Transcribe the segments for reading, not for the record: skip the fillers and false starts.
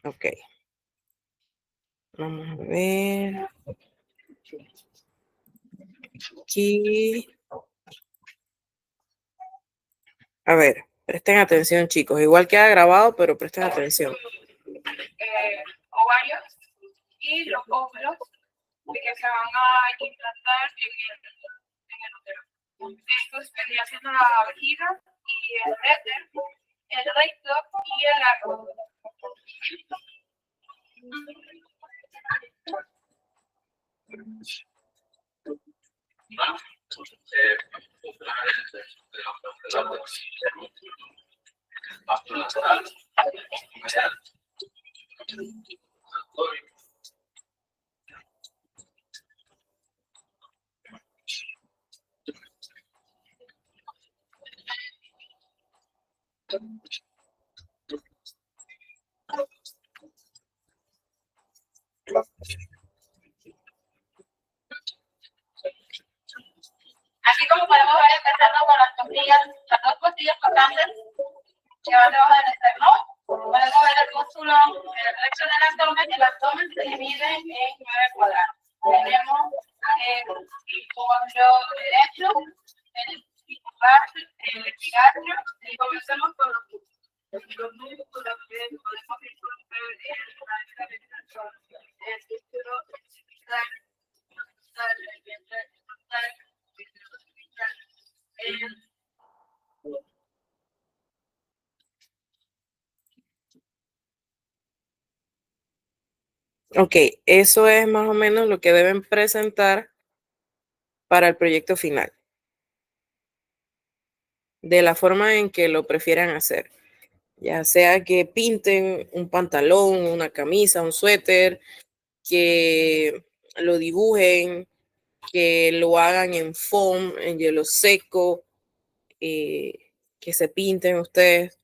Ok, vamos a ver. Aquí. A ver, presten atención, chicos. Igual queda grabado, pero presten atención. Ovarios y los óvulos que se van a implantar en el útero. Esto vendría siendo la vejiga y el éter, el recto y el árbol. Así como podemos ver empezando con las dos costillas flotantes que van debajo del esternón, podemos ver el músculo, el recto del abdomen y el abdomen se divide en 9 cuadrados. Tenemos el hombro derecho, el epigastrio, y comencemos con los músculos. Los músculos que podemos encontrar en la cabeza, el músculo el vientre Ok, eso es más o menos lo que deben presentar para el proyecto final, de la forma en que lo prefieran hacer, ya sea que pinten un pantalón, una camisa, un suéter, que lo dibujen, que lo hagan en foam, en hielo seco, que se pinten ustedes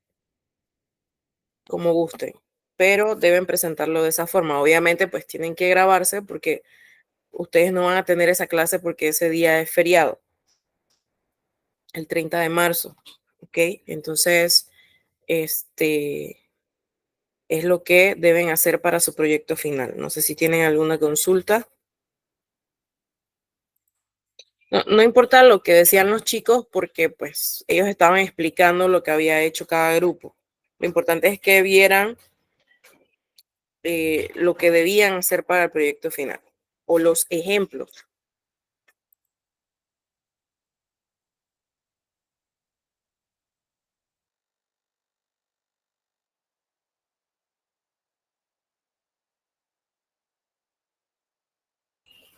como gusten, pero deben presentarlo de esa forma. Obviamente, pues tienen que grabarse porque ustedes no van a tener esa clase porque ese día es feriado, el 30 de marzo, ¿ok? Entonces, este es lo que deben hacer para su proyecto final. No sé si tienen alguna consulta. No importa lo que decían los chicos porque pues ellos estaban explicando lo que había hecho cada grupo. Lo importante es que vieran lo que debían hacer para el proyecto final o los ejemplos.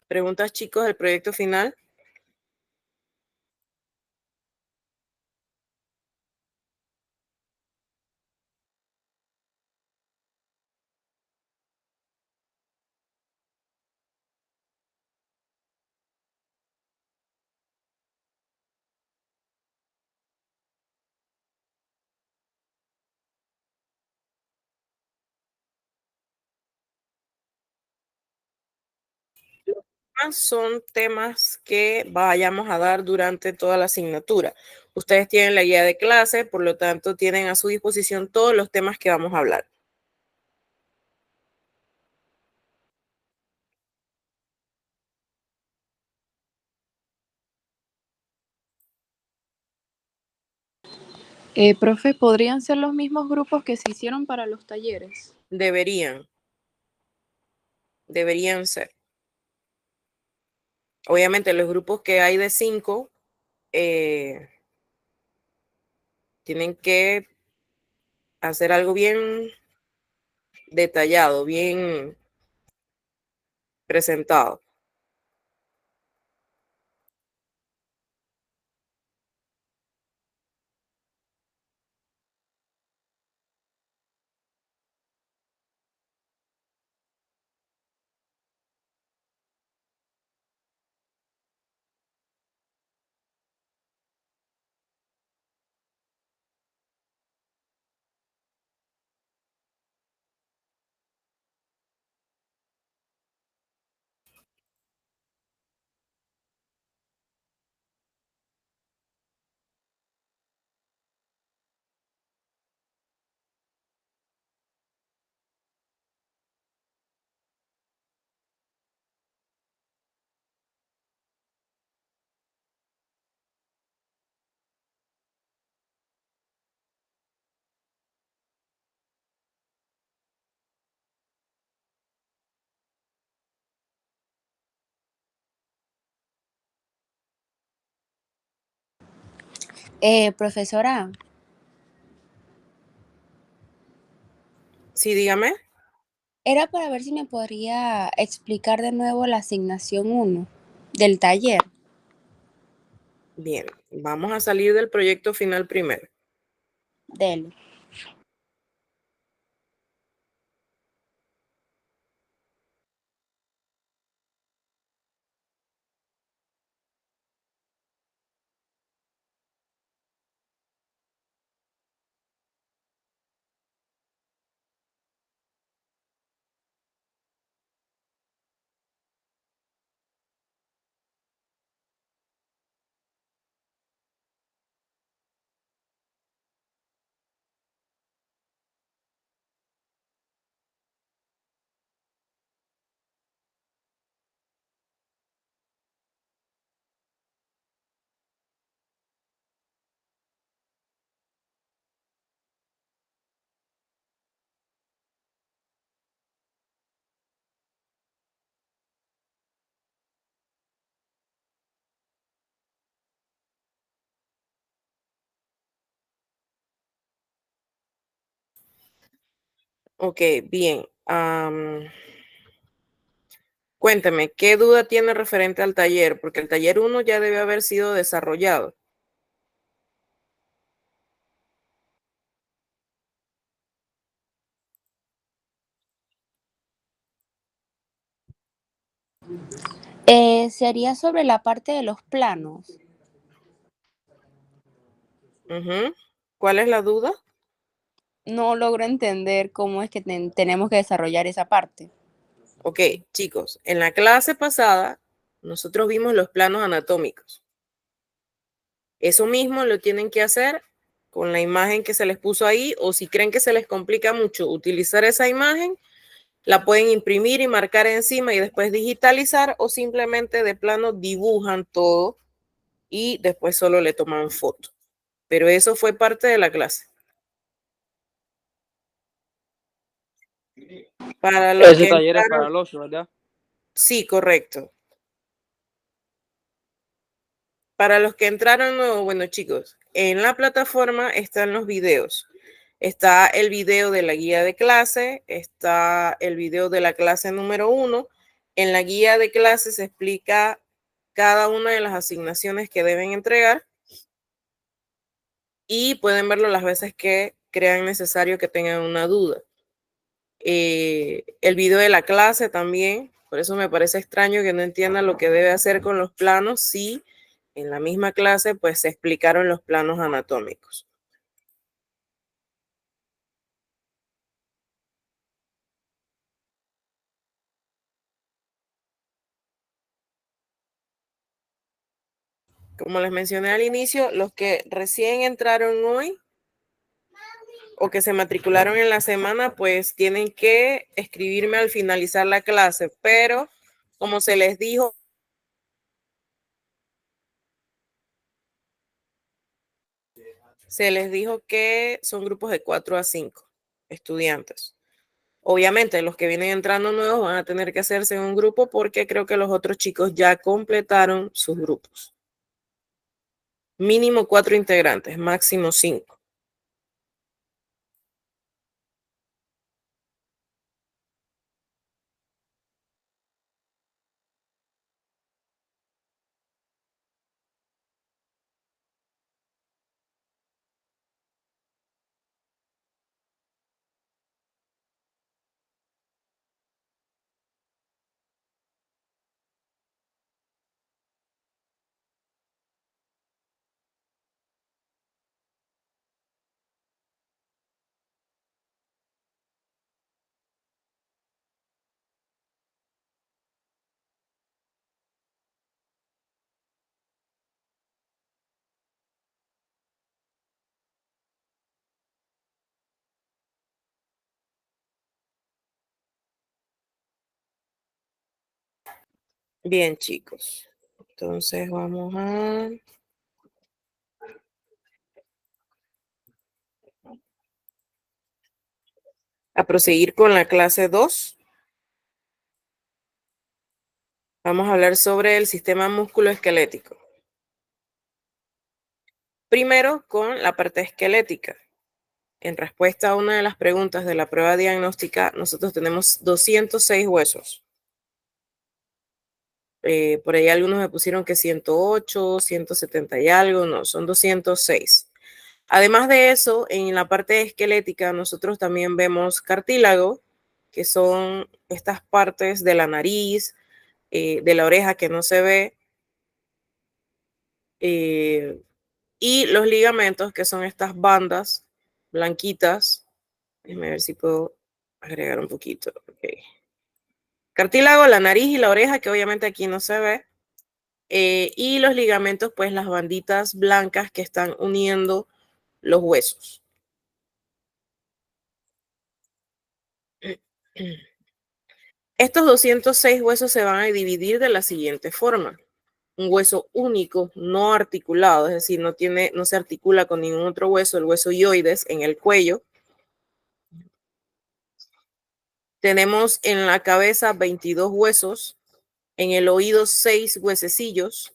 ¿Preguntas, chicos, del proyecto final? Son temas que vayamos a dar durante toda la asignatura. Ustedes tienen la guía de clase, por lo tanto, tienen a su disposición todos los temas que vamos a hablar. Profe, ¿podrían ser los mismos grupos que se hicieron para los talleres? Deberían ser. Obviamente, los grupos que hay de 5 tienen que hacer algo bien detallado, bien presentado. Profesora, Sí, dígame. era para ver si me podría explicar de nuevo la asignación 1 del taller. Bien, vamos a salir del proyecto final primero. Dele. Ok, bien. Cuénteme, ¿qué duda tiene referente al taller? Porque el taller uno ya debe haber sido desarrollado. Sería sobre la parte de los planos. Ujú. ¿Cuál es la duda? No logro entender cómo es que tenemos que desarrollar esa parte. Ok, chicos, en la clase pasada nosotros vimos los planos anatómicos. Eso mismo lo tienen que hacer con la imagen que se les puso ahí, o si creen que se les complica mucho utilizar esa imagen, la pueden imprimir y marcar encima y después digitalizar, o simplemente de plano dibujan todo y después solo le toman foto. Pero eso fue parte de la clase. Para los Ese que taller es para entraron, el ocio, ¿verdad? sí, correcto. Para los que entraron nuevo, bueno, chicos, en la plataforma están los videos. Está el video de la guía de clase, está el video de la clase número 1. En la guía de clase se explica cada una de las asignaciones que deben entregar y pueden verlo las veces que crean necesario que tengan una duda. El video de la clase también, por eso me parece extraño que no entienda lo que debe hacer con los planos si en la misma clase pues se explicaron los planos anatómicos. Como les mencioné al inicio, los que recién entraron hoy o que se matricularon en la semana, pues tienen que escribirme al finalizar la clase, pero como se les dijo que son grupos de 4 a 5 estudiantes. Obviamente, los que vienen entrando nuevos van a tener que hacerse en un grupo porque creo que los otros chicos ya completaron sus grupos. Mínimo 4 integrantes, máximo 5. Bien, chicos. Entonces vamos a proseguir con la clase 2. Vamos a hablar sobre el sistema musculoesquelético. Primero, con la parte esquelética. En respuesta a una de las preguntas de la prueba diagnóstica, nosotros tenemos 206 huesos. Por ahí algunos me pusieron que 108, 170 y algo, no, son 206. Además de eso, en la parte esquelética nosotros también vemos cartílago, que son estas partes de la nariz, de la oreja que no se ve, eh, y los ligamentos, que son estas bandas blanquitas. Déjame ver si puedo agregar un poquito. Okay. Cartílago, la nariz y la oreja, que obviamente aquí no se ve. Y los ligamentos, pues las banditas blancas que están uniendo los huesos. Estos 206 huesos se van a dividir de la siguiente forma. Un hueso único, no articulado, es decir, no se articula con ningún otro hueso, el hueso hioides en el cuello. Tenemos en la cabeza 22 huesos, en el oído 6 huesecillos,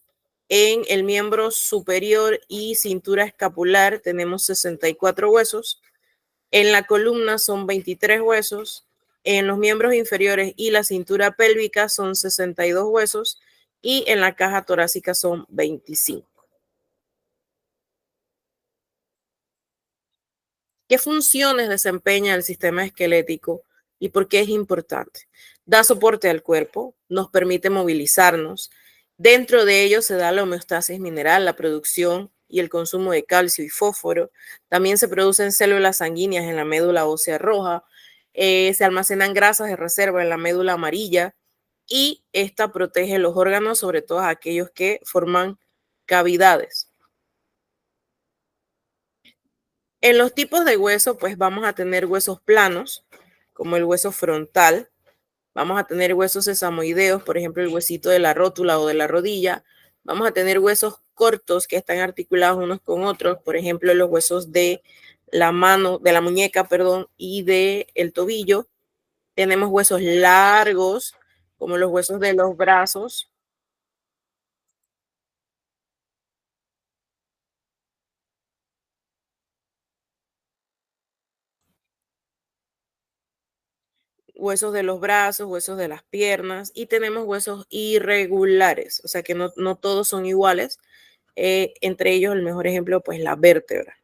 en el miembro superior y cintura escapular tenemos 64 huesos, en la columna son 23 huesos, en los miembros inferiores y la cintura pélvica son 62 huesos y en la caja torácica son 25. ¿Qué funciones desempeña el sistema esquelético y por qué es importante? Da soporte al cuerpo, nos permite movilizarnos. Dentro de ello se da la homeostasis mineral, la producción y el consumo de calcio y fósforo. También se producen células sanguíneas en la médula ósea roja. Se almacenan grasas de reserva en la médula amarilla y esta protege los órganos, sobre todo aquellos que forman cavidades. En los tipos de hueso, pues vamos a tener huesos planos, como el hueso frontal. Vamos a tener huesos sesamoideos, por ejemplo, el huesito de la rótula o de la rodilla. Vamos a tener huesos cortos que están articulados unos con otros, por ejemplo, los huesos de la mano, de la muñeca, perdón, y de el tobillo. Tenemos huesos largos, como los huesos de los brazos. Huesos de los brazos, huesos de las piernas y tenemos huesos irregulares, o sea que no todos son iguales. Entre ellos, el mejor ejemplo, pues la vértebra.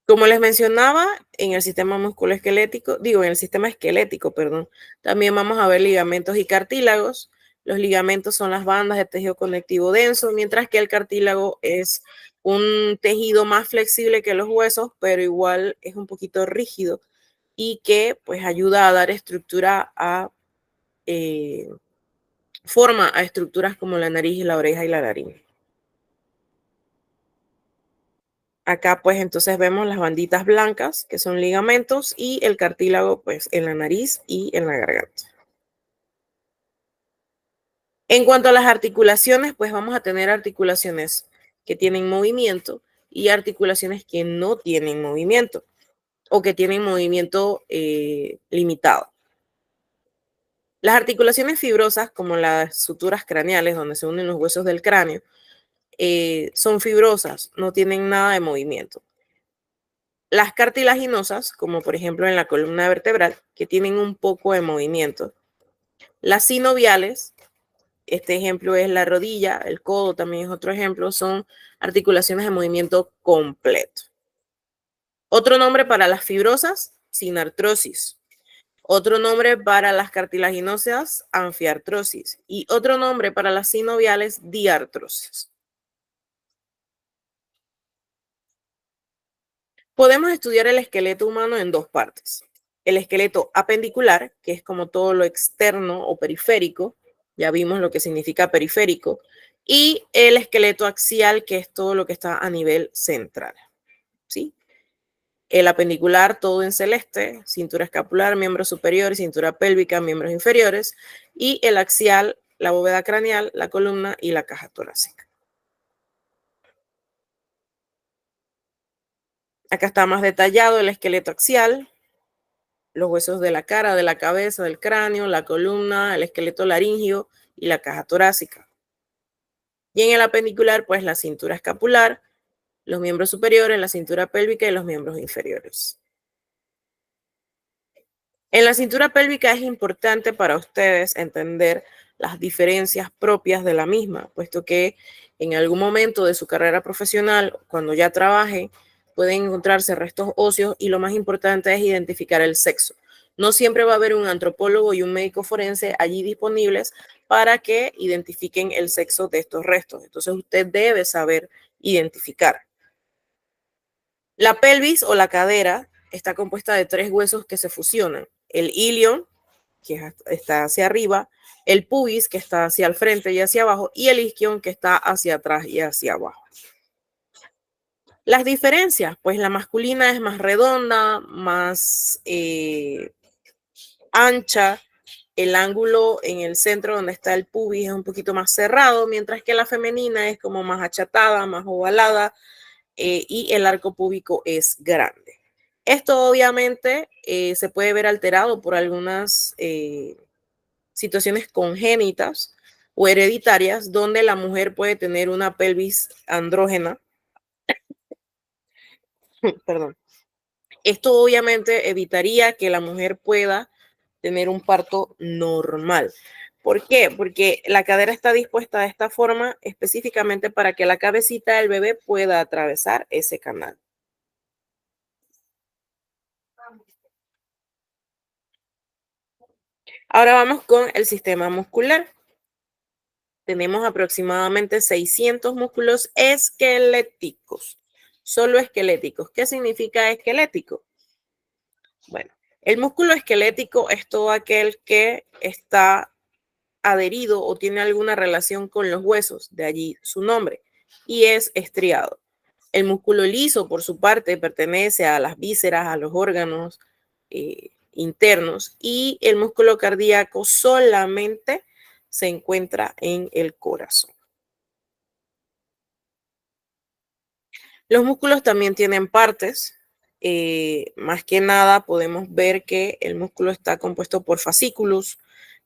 Como les mencionaba, en el sistema musculoesquelético, en el sistema esquelético, perdón, también vamos a ver ligamentos y cartílagos. Los ligamentos son las bandas de tejido conectivo denso, mientras que el cartílago es un tejido más flexible que los huesos, pero igual es un poquito rígido y que pues ayuda a dar estructura eh, forma a estructuras como la nariz, la oreja y la laringe. Acá pues entonces vemos las banditas blancas que son ligamentos y el cartílago pues en la nariz y en la garganta. En cuanto a las articulaciones, pues vamos a tener articulaciones que tienen movimiento y articulaciones que no tienen movimiento o que tienen movimiento limitado. Las articulaciones fibrosas, como las suturas craneales, donde se unen los huesos del cráneo, son fibrosas, no tienen nada de movimiento. Las cartilaginosas, como por ejemplo en la columna vertebral, que tienen un poco de movimiento. Las sinoviales, este ejemplo es la rodilla, el codo también es otro ejemplo, son articulaciones de movimiento completo. Otro nombre para las fibrosas, sinartrosis. Otro nombre para las cartilaginosas, anfiartrosis. Y otro nombre para las sinoviales, diartrosis. Podemos estudiar el esqueleto humano en dos partes. El esqueleto apendicular, que es como todo lo externo o periférico, ya vimos lo que significa periférico, y el esqueleto axial, que es todo lo que está a nivel central. ¿Sí? El apendicular, todo en celeste, cintura escapular, miembro superior, cintura pélvica, miembros inferiores, y el axial, la bóveda craneal, la columna y la caja torácica. Acá está más detallado el esqueleto axial, los huesos de la cara, de la cabeza, del cráneo, la columna, el esqueleto laríngeo y la caja torácica. Y en el apendicular, pues la cintura escapular, los miembros superiores, la cintura pélvica y los miembros inferiores. En la cintura pélvica es importante para ustedes entender las diferencias propias de la misma, puesto que en algún momento de su carrera profesional, cuando ya trabaje, pueden encontrarse restos óseos y lo más importante es identificar el sexo. No siempre va a haber un antropólogo y un médico forense allí disponibles para que identifiquen el sexo de estos restos. Entonces usted debe saber identificar. La pelvis o la cadera está compuesta de 3 huesos que se fusionan. El ilion, que está hacia arriba, el pubis, que está hacia el frente y hacia abajo, y el isquion, que está hacia atrás y hacia abajo. Las diferencias, pues la masculina es más redonda, más ancha, el ángulo en el centro donde está el pubis es un poquito más cerrado, mientras que la femenina es como más achatada, más ovalada, y el arco púbico es grande. Esto obviamente se puede ver alterado por algunas situaciones congénitas o hereditarias donde la mujer puede tener una pelvis andrógena. Perdón. Esto obviamente evitaría que la mujer pueda tener un parto normal. ¿Por qué? Porque la cadera está dispuesta de esta forma específicamente para que la cabecita del bebé pueda atravesar ese canal. Ahora vamos con el sistema muscular. Tenemos aproximadamente 600 músculos esqueléticos, solo esqueléticos. ¿Qué significa esquelético? Bueno, el músculo esquelético es todo aquel que está adherido o tiene alguna relación con los huesos, de allí su nombre, y es estriado. El músculo liso, por su parte, pertenece a las vísceras, a los órganos internos, y el músculo cardíaco solamente se encuentra en el corazón. Los músculos también tienen partes. Más que nada podemos ver que el músculo está compuesto por fascículos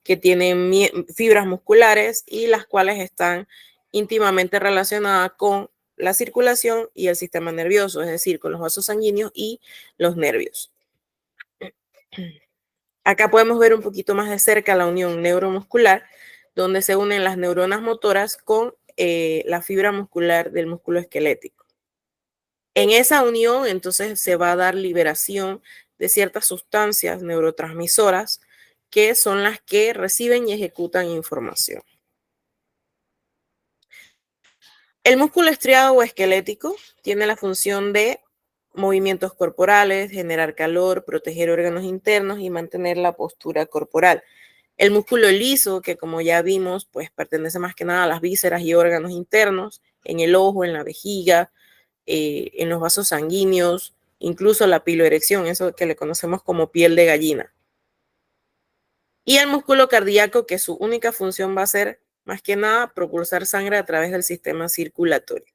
que tienen fibras musculares y las cuales están íntimamente relacionadas con la circulación y el sistema nervioso, es decir, con los vasos sanguíneos y los nervios. Acá podemos ver un poquito más de cerca la unión neuromuscular, donde se unen las neuronas motoras con la fibra muscular del músculo esquelético. En esa unión, entonces, se va a dar liberación de ciertas sustancias neurotransmisoras que son las que reciben y ejecutan información. El músculo estriado o esquelético tiene la función de movimientos corporales, generar calor, proteger órganos internos y mantener la postura corporal. El músculo liso, que como ya vimos, pues pertenece más que nada a las vísceras y órganos internos, en el ojo, en la vejiga, en los vasos sanguíneos, incluso la piloerección, eso que le conocemos como piel de gallina. Y el músculo cardíaco, que su única función va a ser más que nada propulsar sangre a través del sistema circulatorio,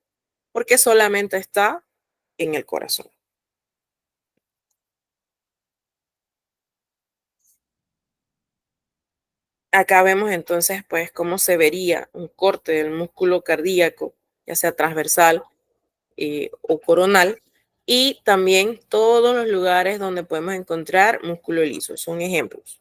porque solamente está en el corazón. Acá vemos entonces pues cómo se vería un corte del músculo cardíaco, ya sea transversal o coronal, y también todos los lugares donde podemos encontrar músculo liso. Son ejemplos.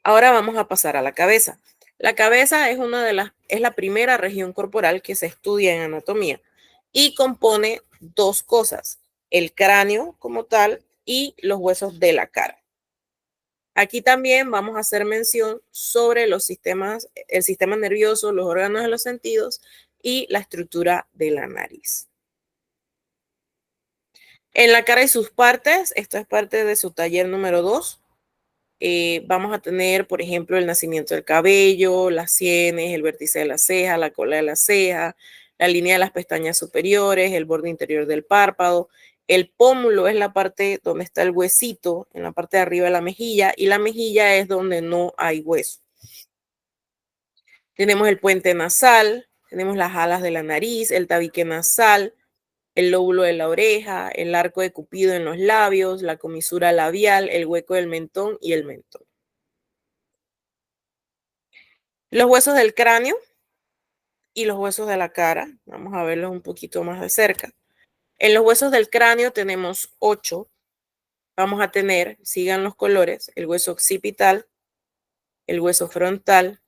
Ahora vamos a pasar a la cabeza. La cabeza es la primera región corporal que se estudia en anatomía y compone 2 cosas, el cráneo como tal y los huesos de la cara. Aquí también vamos a hacer mención sobre los sistemas, el sistema nervioso, los órganos de los sentidos y la estructura de la nariz. En la cara y sus partes, esto es parte de su taller número 2. Vamos a tener, por ejemplo, el nacimiento del cabello, las sienes, el vértice de la ceja, la cola de la ceja, la línea de las pestañas superiores, el borde interior del párpado. El pómulo es la parte donde está el huesito, en la parte de arriba de la mejilla, y la mejilla es donde no hay hueso. Tenemos el puente nasal, tenemos las alas de la nariz, el tabique nasal, el lóbulo de la oreja, el arco de Cupido en los labios, la comisura labial, el hueco del mentón y el mentón. Los huesos del cráneo y los huesos de la cara. Vamos a verlos un poquito más de cerca. En los huesos del cráneo tenemos 8. Vamos a tener, sigan los colores, el hueso occipital, el hueso frontal,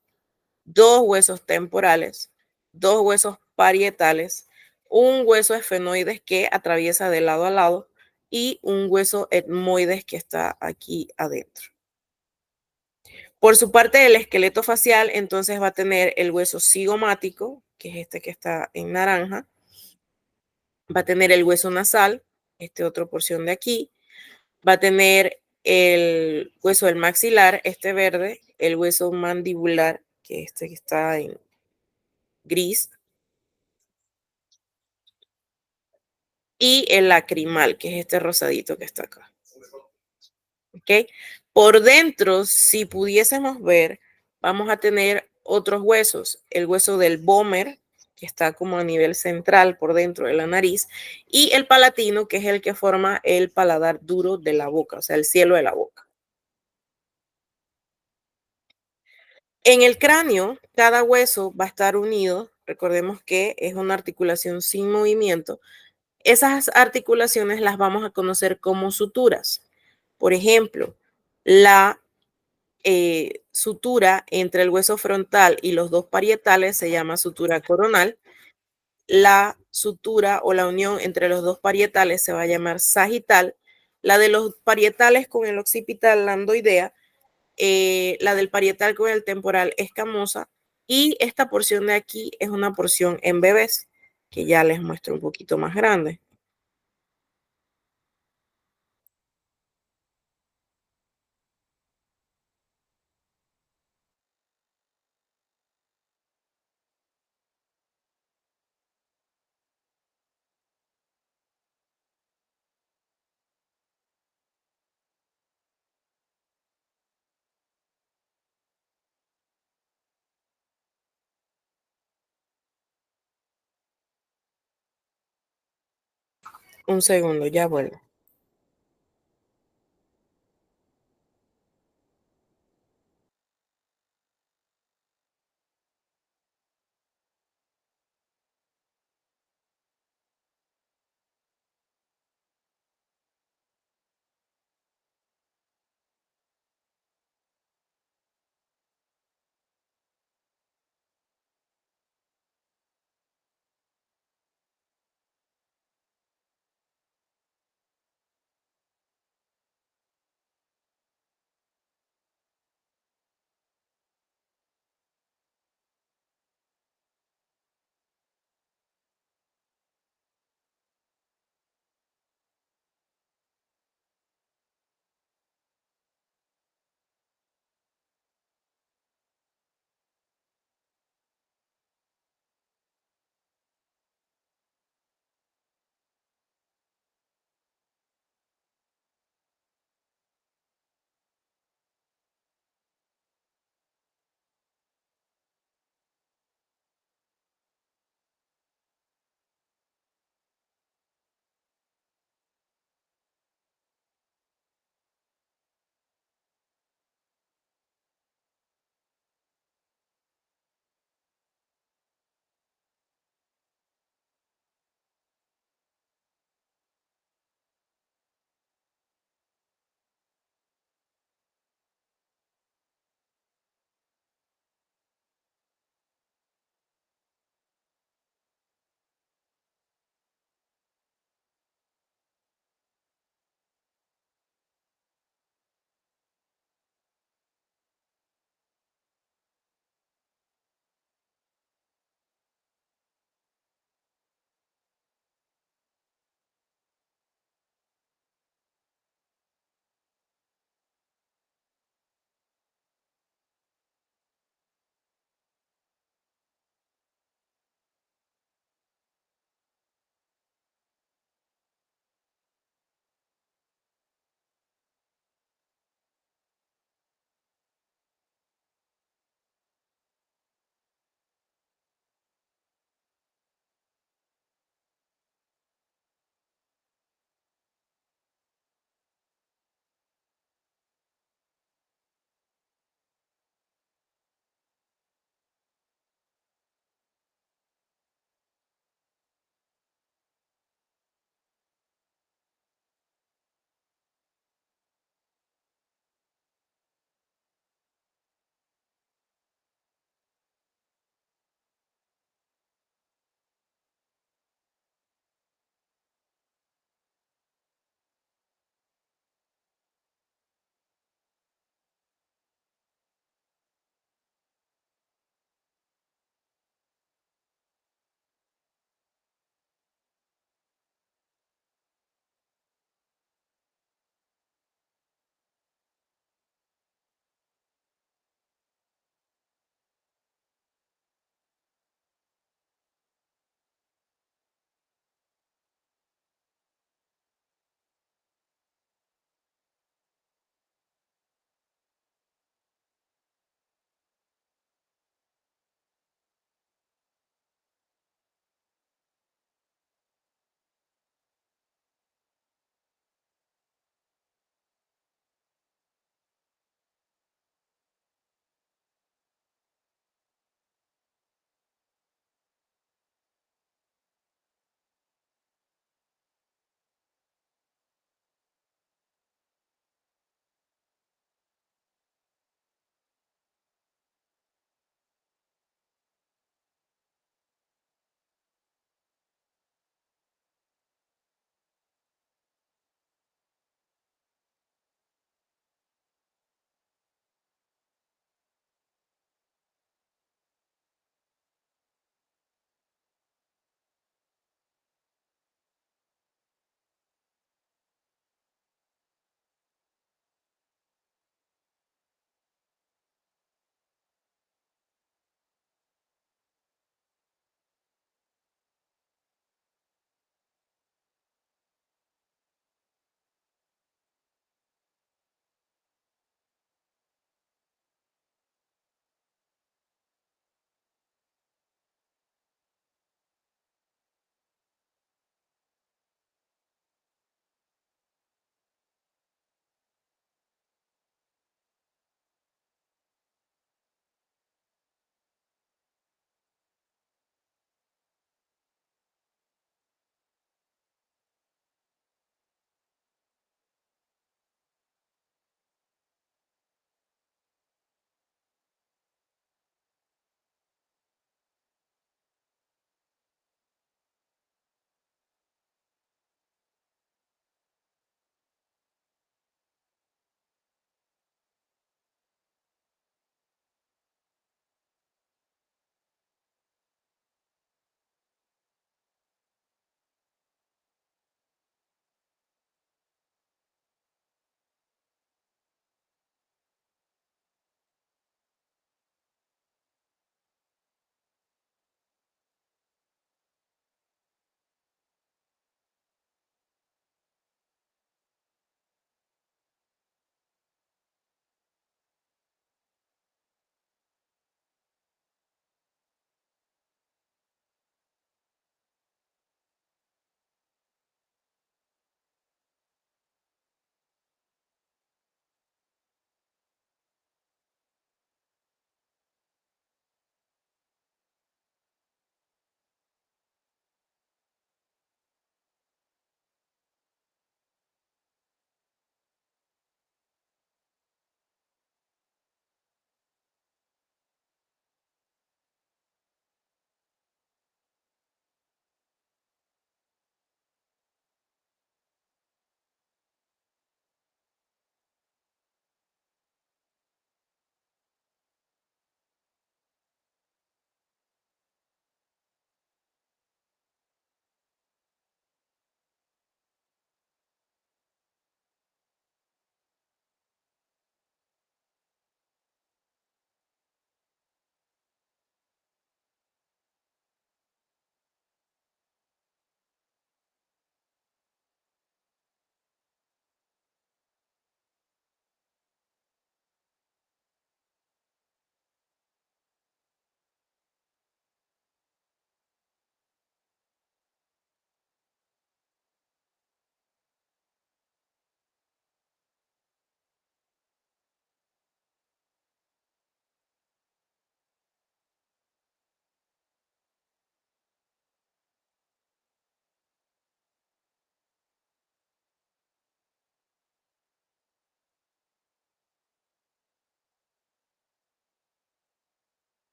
2 huesos temporales, 2 huesos parietales, un hueso esfenoides que atraviesa de lado a lado y un hueso etmoides que está aquí adentro. Por su parte, el esqueleto facial entonces va a tener el hueso cigomático, que es este que está en naranja, va a tener el hueso nasal, otra porción de aquí, va a tener el hueso del maxilar, este verde, el hueso mandibular, que este que está en gris, y el lacrimal, que es este rosadito que está acá. ¿Ok? Por dentro, si pudiésemos ver, vamos a tener otros huesos, el hueso del vómer, que está como a nivel central por dentro de la nariz, y el palatino, que es el que forma el paladar duro de la boca, o sea, el cielo de la boca. En el cráneo, cada hueso va a estar unido, recordemos que es una articulación sin movimiento. Esas articulaciones las vamos a conocer como suturas. Por ejemplo, la sutura entre el hueso frontal y los dos parietales se llama sutura coronal. La sutura o la unión entre los dos parietales se va a llamar sagital. La de los parietales con el occipital, la andoidea, la del parietal con el temporal escamosa, y esta porción de aquí es una porción en bebés, que ya les muestro un poquito más grande. Un segundo, ya vuelvo.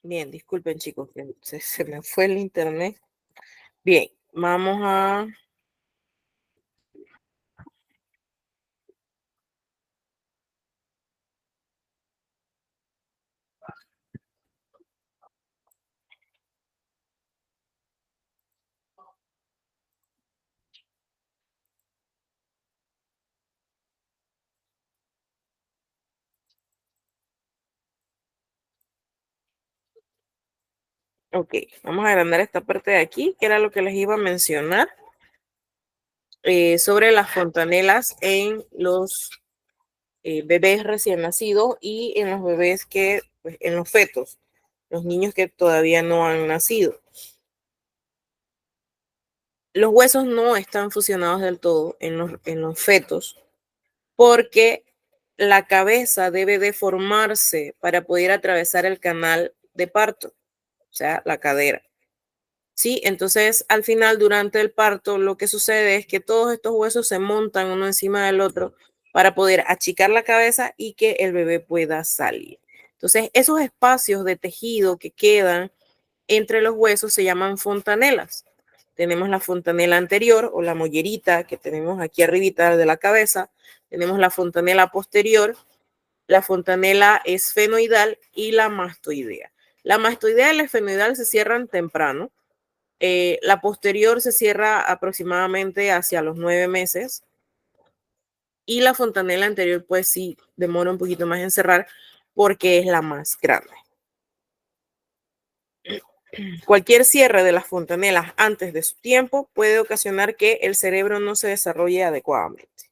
Bien, disculpen chicos, que se me fue el internet. Bien, vamos a... Ok, vamos a agrandar esta parte de aquí, que era lo que les iba a mencionar sobre las fontanelas en los bebés recién nacidos y en los bebés que, pues, en los fetos, los niños que todavía no han nacido. Los huesos no están fusionados del todo en los fetos porque la cabeza debe de formarse para poder atravesar el canal de parto, o sea, la cadera. Sí, entonces al final, durante el parto, lo que sucede es que todos estos huesos se montan uno encima del otro para poder achicar la cabeza y que el bebé pueda salir. Entonces, esos espacios de tejido que quedan entre los huesos se llaman fontanelas. Tenemos la fontanela anterior o la mollerita que tenemos aquí arribita de la cabeza. Tenemos la fontanela posterior. La fontanela esfenoidal y la mastoidea. La mastoidea y la esfenoidal se cierran temprano. La posterior se cierra aproximadamente hacia los 9 meses. Y la fontanela anterior, pues sí, demora un poquito más en cerrar porque es la más grande. Cualquier cierre de las fontanelas antes de su tiempo puede ocasionar que el cerebro no se desarrolle adecuadamente.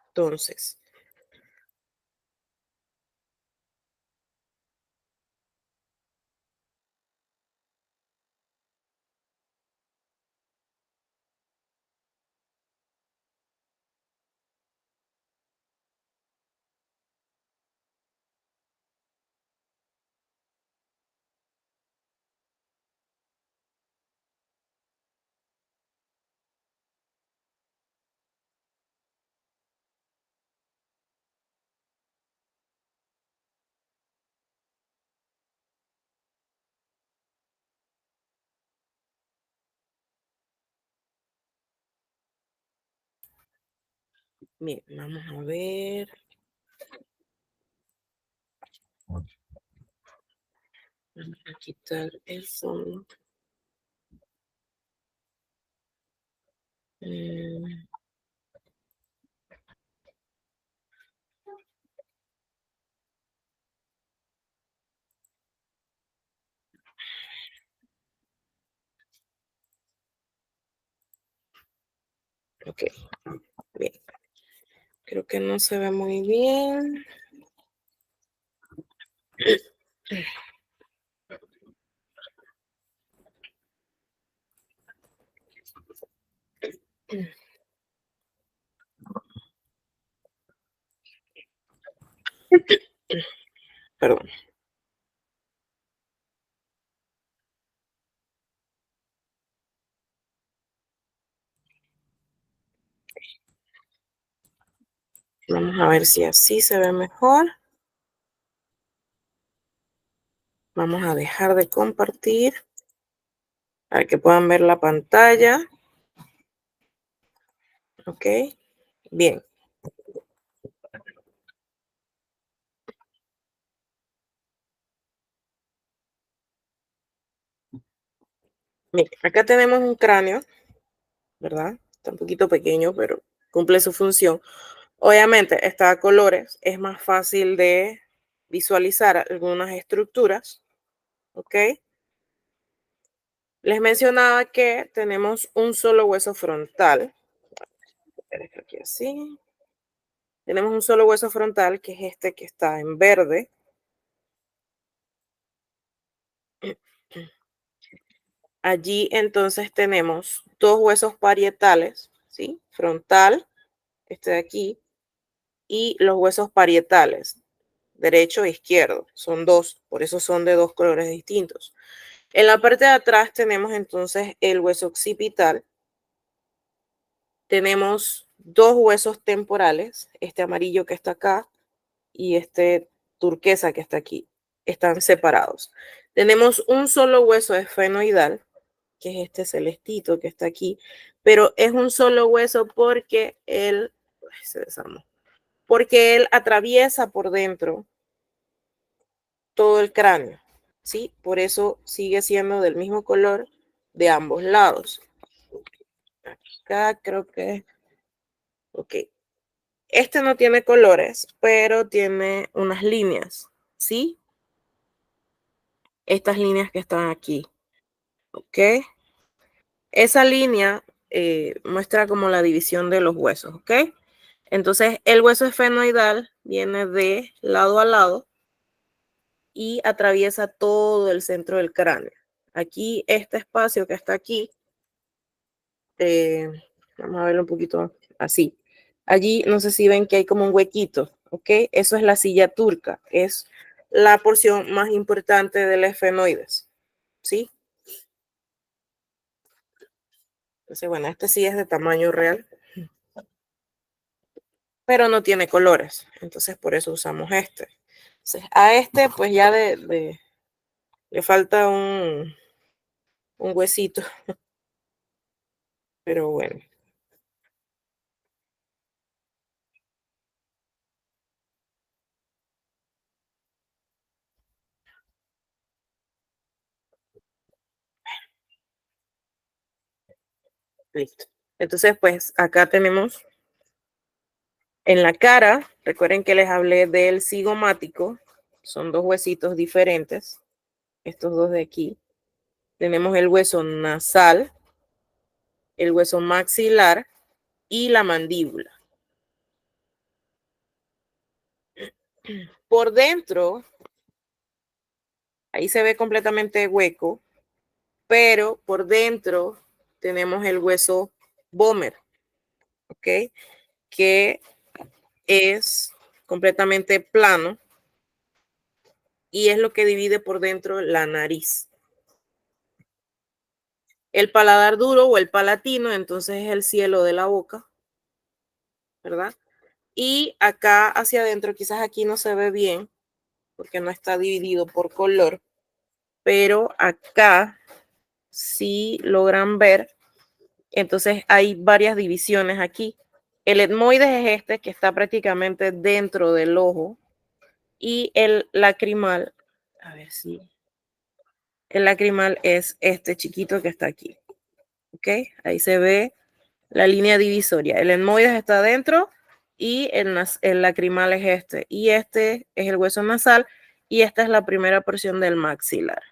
Entonces, bien, vamos a ver. Vamos a quitar el fondo. Mm, ok, bien. Creo que no se ve muy bien. Perdón. Vamos a ver si así se ve mejor. Vamos a dejar de compartir para que puedan ver la pantalla. Ok, bien. Bien, acá tenemos un cráneo, ¿verdad? Está un poquito pequeño, pero cumple su función. Obviamente está a colores, es más fácil de visualizar algunas estructuras, ¿ok? Les mencionaba que tenemos un solo hueso frontal. Aquí así. Tenemos un solo hueso frontal, que es este que está en verde. Allí entonces tenemos dos huesos parietales, ¿sí? Frontal, este de aquí, y los huesos parietales, derecho e izquierdo. Son dos, por eso son de dos colores distintos. En la parte de atrás tenemos entonces el hueso occipital. Tenemos dos huesos temporales, este amarillo que está acá y este turquesa que está aquí. Están separados. Tenemos un solo hueso esfenoidal, que es este celestito que está aquí, pero es un solo hueso porque él se desarmó, porque él atraviesa por dentro todo el cráneo, ¿sí? Por eso sigue siendo del mismo color de ambos lados. Acá creo que, ok. Este no tiene colores, pero tiene unas líneas, ¿sí? Estas líneas que están aquí, ¿ok? Esa línea muestra como la división de los huesos, ¿ok? Entonces, el hueso esfenoidal viene de lado a lado y atraviesa todo el centro del cráneo. Aquí, este espacio que está aquí, vamos a verlo un poquito así. Allí, no sé si ven que hay como un huequito, ¿ok? Eso es la silla turca, es la porción más importante del esfenoides, ¿sí? Entonces, bueno, este sí es de tamaño real, pero no tiene colores, entonces por eso usamos este. Entonces, a este, pues ya le falta un huesito, pero bueno. Listo. Entonces, pues acá tenemos en la cara, recuerden que les hablé del cigomático, son dos huesitos diferentes, estos dos de aquí. Tenemos el hueso nasal, el hueso maxilar y la mandíbula. Por dentro, ahí se ve completamente hueco, pero por dentro tenemos el hueso vomer, ¿ok? Que es completamente plano y es lo que divide por dentro la nariz. El paladar duro o el palatino, entonces es el cielo de la boca, ¿verdad? Y acá hacia adentro, quizás aquí no se ve bien porque no está dividido por color, pero acá sí logran ver. Entonces hay varias divisiones aquí. El etmoides es este que está prácticamente dentro del ojo y el lacrimal, a ver si, el lacrimal es este chiquito que está aquí. ¿Ok? Ahí se ve la línea divisoria. El etmoides está adentro y el lacrimal es este. Y este es el hueso nasal y esta es la primera porción del maxilar.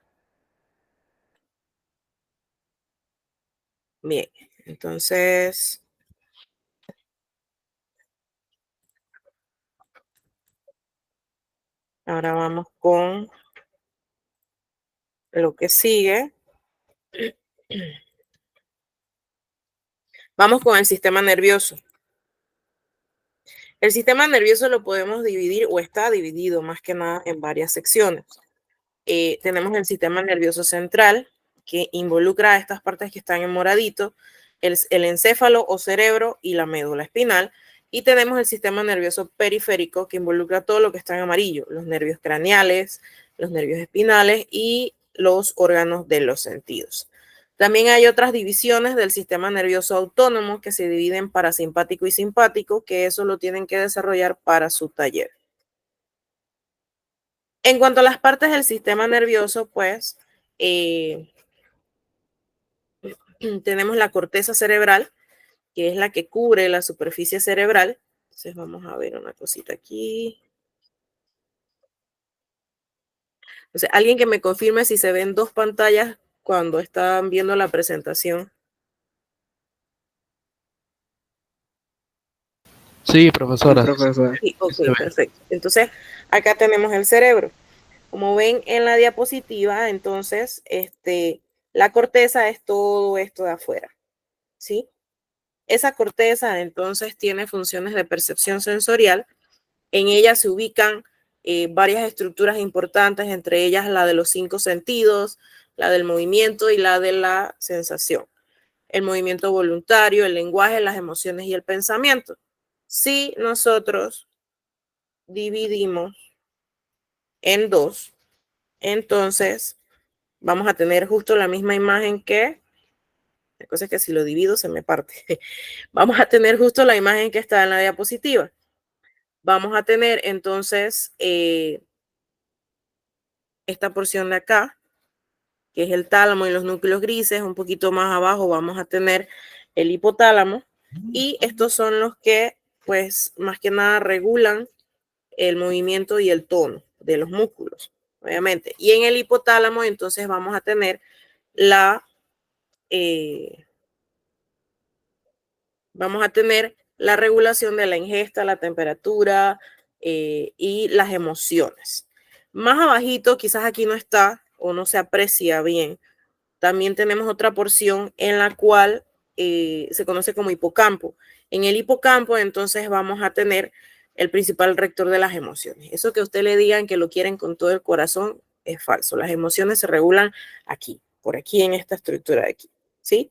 Bien, entonces ahora vamos con lo que sigue. Vamos con el sistema nervioso. El sistema nervioso lo podemos dividir o está dividido más que nada en varias secciones. Tenemos el sistema nervioso central, que involucra a estas partes que están en moradito, el encéfalo o cerebro y la médula espinal. Y tenemos el sistema nervioso periférico, que involucra todo lo que está en amarillo, los nervios craneales, los nervios espinales y los órganos de los sentidos. También hay otras divisiones del sistema nervioso autónomo que se dividen en parasimpático y simpático, que eso lo tienen que desarrollar para su taller. En cuanto a las partes del sistema nervioso, pues tenemos la corteza cerebral, que es la que cubre la superficie cerebral. Entonces vamos a ver una cosita aquí. Entonces, alguien que me confirme si se ven dos pantallas cuando están viendo la presentación. Sí, profesora. Sí, ok, perfecto. Entonces, acá tenemos el cerebro. Como ven en la diapositiva, entonces, la corteza es todo esto de afuera, ¿sí? Esa corteza, entonces, tiene funciones de percepción sensorial. En ella se ubican varias estructuras importantes, entre ellas la de los 5 sentidos, la del movimiento y la de la sensación. El movimiento voluntario, el lenguaje, las emociones y el pensamiento. Si nosotros dividimos en 2, entonces vamos a tener justo la misma imagen que, la cosa es que si lo divido se me parte. Vamos a tener justo la imagen que está en la diapositiva. Vamos a tener entonces esta porción de acá, que es el tálamo y los núcleos grises. Un poquito más abajo vamos a tener el hipotálamo, y estos son los que, pues, más que nada regulan el movimiento y el tono de los músculos, obviamente. Y en el hipotálamo entonces vamos a tener la regulación de la ingesta, la temperatura y las emociones. Más abajito, quizás aquí no está o no se aprecia bien, también tenemos otra porción en la cual se conoce como hipocampo. En el hipocampo entonces vamos a tener el principal rector de las emociones. Eso que usted le digan que lo quieren con todo el corazón es falso. Las emociones se regulan aquí, por aquí en esta estructura de aquí, ¿sí?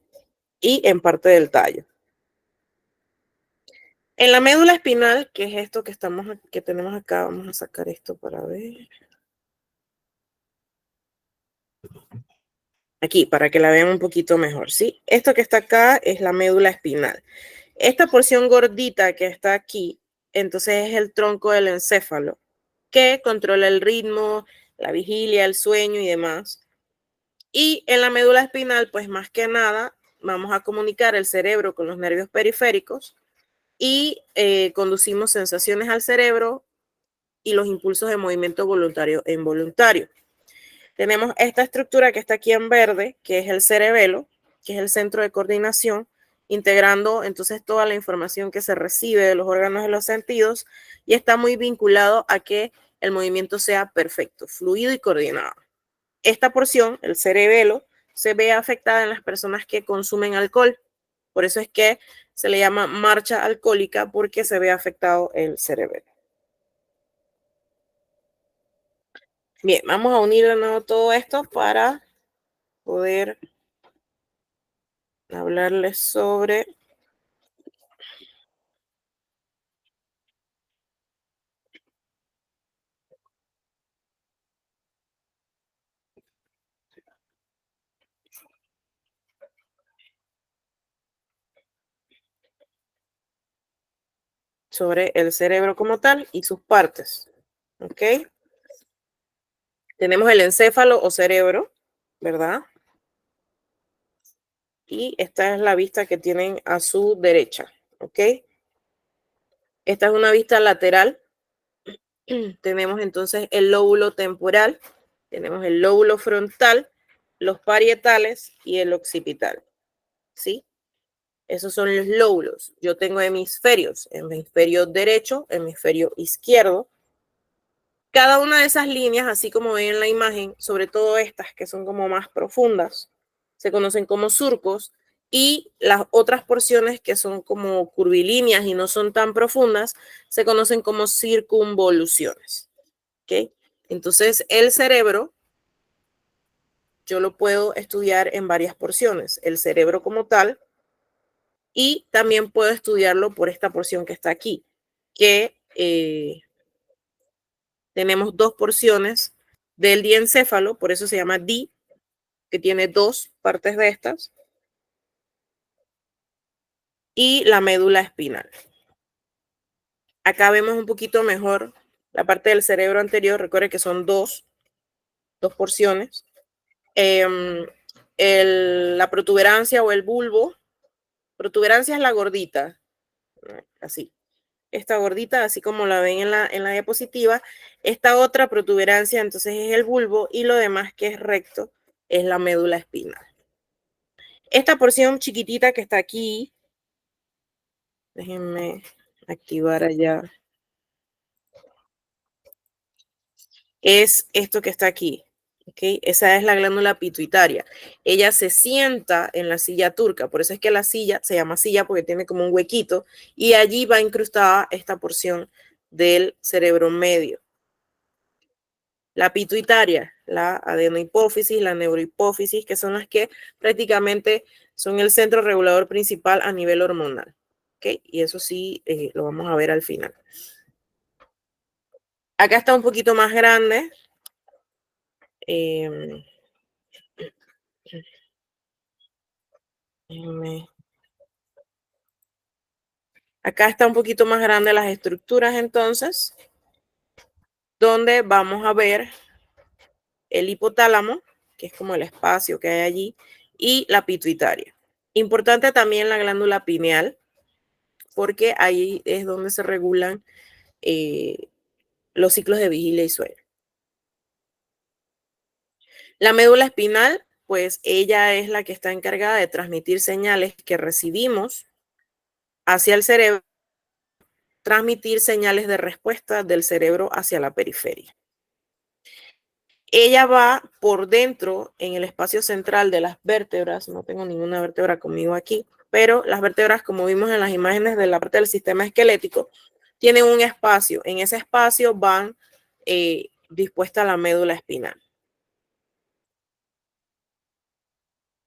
Y en parte del tallo. En la médula espinal, que es esto que tenemos acá, vamos a sacar esto para ver. Aquí, para que la vean un poquito mejor, ¿sí? Esto que está acá es la médula espinal. Esta porción gordita que está aquí, entonces es el tronco del encéfalo, que controla el ritmo, la vigilia, el sueño y demás. Y en la médula espinal, pues más que nada, vamos a comunicar el cerebro con los nervios periféricos y conducimos sensaciones al cerebro y los impulsos de movimiento voluntario e involuntario. Tenemos esta estructura que está aquí en verde, que es el cerebelo, que es el centro de coordinación, integrando entonces toda la información que se recibe de los órganos de los sentidos, y está muy vinculado a que el movimiento sea perfecto, fluido y coordinado. Esta porción, el cerebelo, se ve afectada en las personas que consumen alcohol. Por eso es que se le llama marcha alcohólica, porque se ve afectado el cerebelo. Bien, vamos a unir de nuevo todo esto para poder hablarles sobre el cerebro como tal y sus partes. ¿Ok? Tenemos el encéfalo o cerebro, ¿verdad? Y esta es la vista que tienen a su derecha. ¿Ok? Esta es una vista lateral. Tenemos entonces el lóbulo temporal, tenemos el lóbulo frontal, los parietales y el occipital. ¿Sí? Esos son los lóbulos. Yo tengo hemisferios, hemisferio derecho, hemisferio izquierdo. Cada una de esas líneas, así como ven en la imagen, sobre todo estas que son como más profundas, se conocen como surcos, y las otras porciones que son como curvilíneas y no son tan profundas, se conocen como circunvoluciones. ¿Ok? Entonces, el cerebro, yo lo puedo estudiar en varias porciones. El cerebro como tal, y también puedo estudiarlo por esta porción que está aquí, que tenemos dos porciones del diencéfalo, por eso se llama di, que tiene dos partes de estas, y la médula espinal. Acá vemos un poquito mejor la parte del cerebro anterior. Recuerde que son dos porciones. La protuberancia o el bulbo, protuberancia es la gordita, así. Esta gordita, así como la ven en la diapositiva. Esta otra protuberancia entonces es el bulbo, y lo demás que es recto es la médula espinal. Esta porción chiquitita que está aquí, déjenme activar allá, es esto que está aquí. ¿Okay? Esa es la glándula pituitaria. Ella se sienta en la silla turca, por eso es que la silla se llama silla, porque tiene como un huequito, y allí va incrustada esta porción del cerebro medio. La pituitaria, la adenohipófisis, la neurohipófisis, que son las que prácticamente son el centro regulador principal a nivel hormonal. ¿Okay? Y eso sí lo vamos a ver al final. Acá está un poquito más grande. Déjenme. Acá está un poquito más grande las estructuras, entonces, donde vamos a ver el hipotálamo, que es como el espacio que hay allí, y la pituitaria. Importante también la glándula pineal, porque ahí es donde se regulan los ciclos de vigilia y sueño. La médula espinal, pues ella es la que está encargada de transmitir señales que recibimos hacia el cerebro, transmitir señales de respuesta del cerebro hacia la periferia. Ella va por dentro en el espacio central de las vértebras. No tengo ninguna vértebra conmigo aquí, pero las vértebras, como vimos en las imágenes de la parte del sistema esquelético, tienen un espacio. En ese espacio van dispuesta la médula espinal.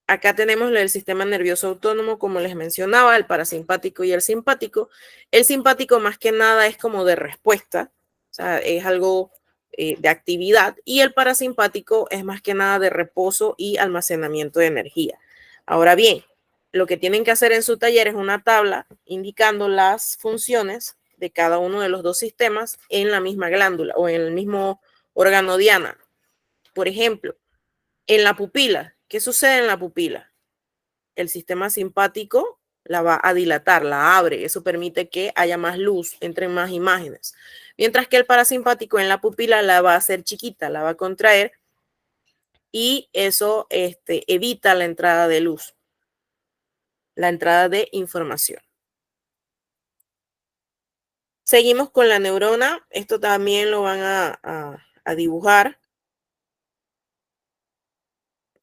Acá tenemos el sistema nervioso autónomo, como les mencionaba, el parasimpático y el simpático. El simpático más que nada es como de respuesta, o sea, es algo de actividad, y el parasimpático es más que nada de reposo y almacenamiento de energía. Ahora bien, lo que tienen que hacer en su taller es una tabla indicando las funciones de cada uno de los dos sistemas en la misma glándula o en el mismo órgano diana. Por ejemplo, en la pupila, ¿qué sucede en la pupila? El sistema simpático la va a dilatar, la abre, eso permite que haya más luz, entren más imágenes. Mientras que el parasimpático en la pupila la va a hacer chiquita, la va a contraer y eso evita la entrada de luz, la entrada de información. Seguimos con la neurona, esto también lo van a dibujar.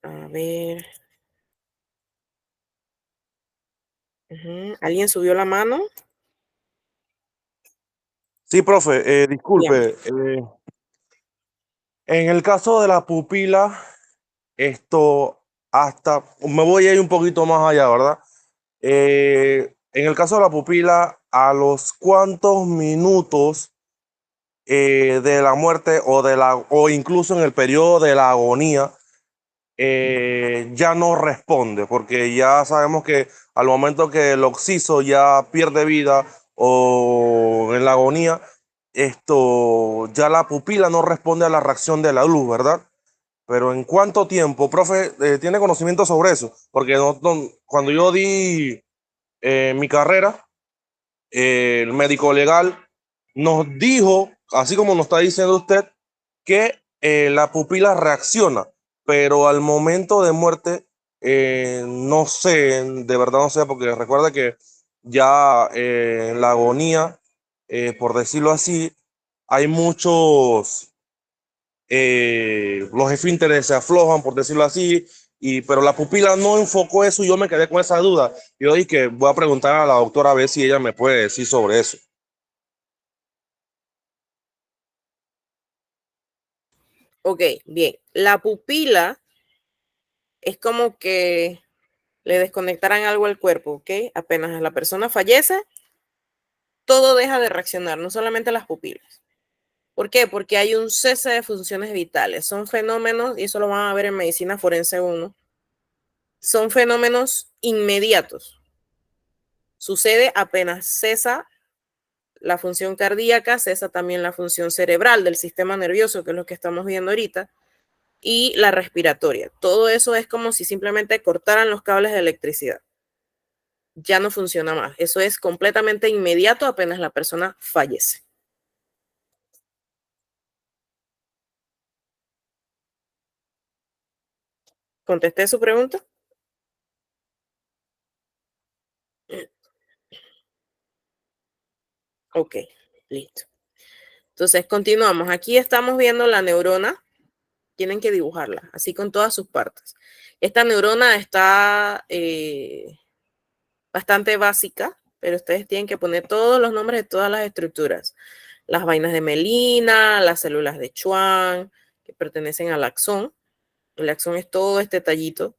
A ver. ¿Alguien subió la mano? Sí, profe, Bien. disculpe. En el caso de la pupila, esto hasta, me voy a ir un poquito más allá, ¿verdad? En el caso de la pupila, ¿a los cuántos minutos de la muerte o incluso en el periodo de la agonía ya no responde? Porque ya sabemos que al momento que el occiso ya pierde vida o en la agonía, esto ya la pupila no responde a la reacción de la luz, ¿verdad? Pero ¿en cuánto tiempo, profe, tiene conocimiento sobre eso? Porque cuando yo di mi carrera, el médico legal nos dijo, así como nos está diciendo usted, que la pupila reacciona, pero al momento de muerte, no sé, de verdad no sé, porque recuerda que ya en la agonía, por decirlo así, hay muchos, los esfínteres se aflojan, por decirlo así, pero la pupila no enfocó eso y yo me quedé con esa duda. Yo dije que voy a preguntar a la doctora a ver si ella me puede decir sobre eso. Ok, bien. La pupila es como que le desconectaran algo al cuerpo, ¿ok? Apenas la persona fallece, todo deja de reaccionar, no solamente las pupilas. ¿Por qué? Porque hay un cese de funciones vitales. Son fenómenos, y eso lo van a ver en Medicina Forense 1, son fenómenos inmediatos. Sucede apenas cesa la función cardíaca, cesa también la función cerebral del sistema nervioso, que es lo que estamos viendo ahorita, y la respiratoria. Todo eso es como si simplemente cortaran los cables de electricidad. Ya no funciona más. Eso es completamente inmediato apenas la persona fallece. ¿Contesté su pregunta? Ok, listo. Entonces, continuamos. Aquí estamos viendo la neurona. Tienen que dibujarla, así con todas sus partes. Esta neurona está bastante básica, pero ustedes tienen que poner todos los nombres de todas las estructuras. Las vainas de melina, las células de Schwann, que pertenecen al axón. El axón es todo este tallito.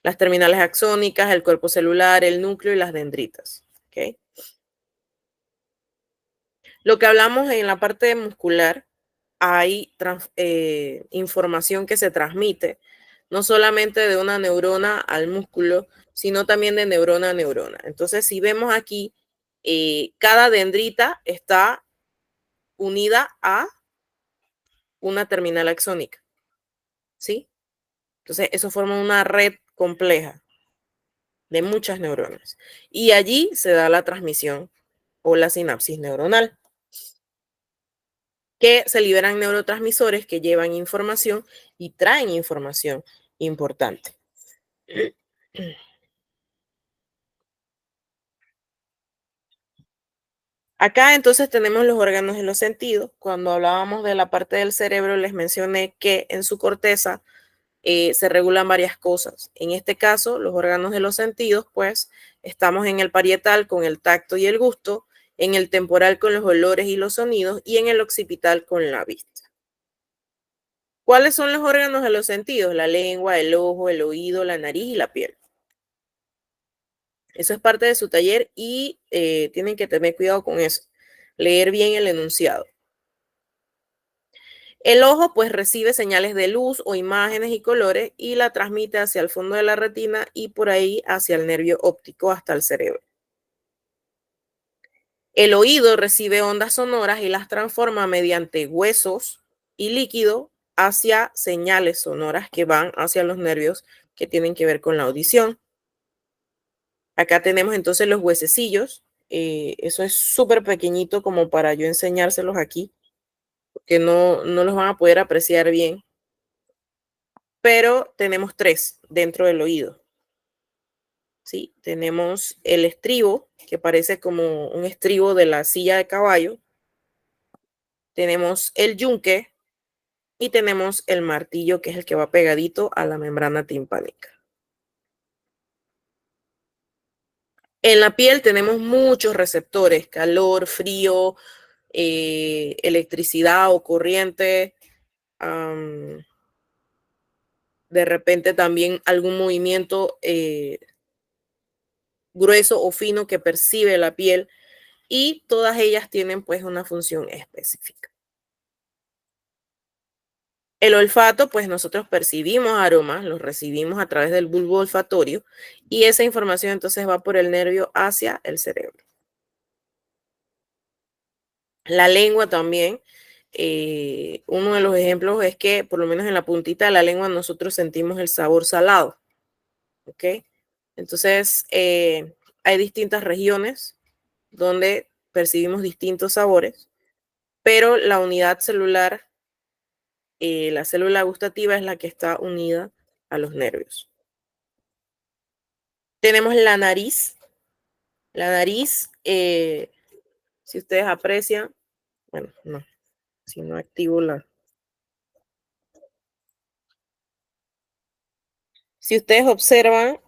Las terminales axónicas, el cuerpo celular, el núcleo y las dendritas. ¿Okay? Lo que hablamos en la parte muscular, hay información que se transmite, no solamente de una neurona al músculo, sino también de neurona a neurona. Entonces, si vemos aquí, cada dendrita está unida a una terminal axónica, ¿sí? Entonces, eso forma una red compleja de muchas neuronas. Y allí se da la transmisión o la sinapsis neuronal, que se liberan neurotransmisores que llevan información y traen información importante. Acá entonces tenemos los órganos de los sentidos. Cuando hablábamos de la parte del cerebro, les mencioné que en su corteza se regulan varias cosas. En este caso, los órganos de los sentidos, pues estamos en el parietal con el tacto y el gusto, en el temporal con los olores y los sonidos y en el occipital con la vista. ¿Cuáles son los órganos de los sentidos? La lengua, el ojo, el oído, la nariz y la piel. Eso es parte de su taller y tienen que tener cuidado con eso. Leer bien el enunciado. El ojo pues recibe señales de luz o imágenes y colores y la transmite hacia el fondo de la retina y por ahí hacia el nervio óptico hasta el cerebro. El oído recibe ondas sonoras y las transforma mediante huesos y líquido hacia señales sonoras que van hacia los nervios que tienen que ver con la audición. Acá tenemos entonces los huesecillos. Eso es súper pequeñito como para yo enseñárselos aquí, porque no los van a poder apreciar bien. Pero tenemos 3 dentro del oído. ¿Sí? Tenemos el estribo, que parece como un estribo de la silla de caballo. Tenemos el yunque y tenemos el martillo, que es el que va pegadito a la membrana timpánica. En la piel tenemos muchos receptores: calor, frío, electricidad o corriente, de repente también algún movimiento grueso o fino que percibe la piel, y todas ellas tienen pues una función específica. El olfato, pues nosotros percibimos aromas, los recibimos a través del bulbo olfatorio y esa información entonces va por el nervio hacia el cerebro. La lengua también, uno de los ejemplos es que por lo menos en la puntita de la lengua nosotros sentimos el sabor salado, ¿ok? Entonces, hay distintas regiones donde percibimos distintos sabores, pero la unidad celular, la célula gustativa es la que está unida a los nervios. Tenemos la nariz. La nariz, si ustedes aprecian, bueno, no, si no activo la... Si ustedes observan,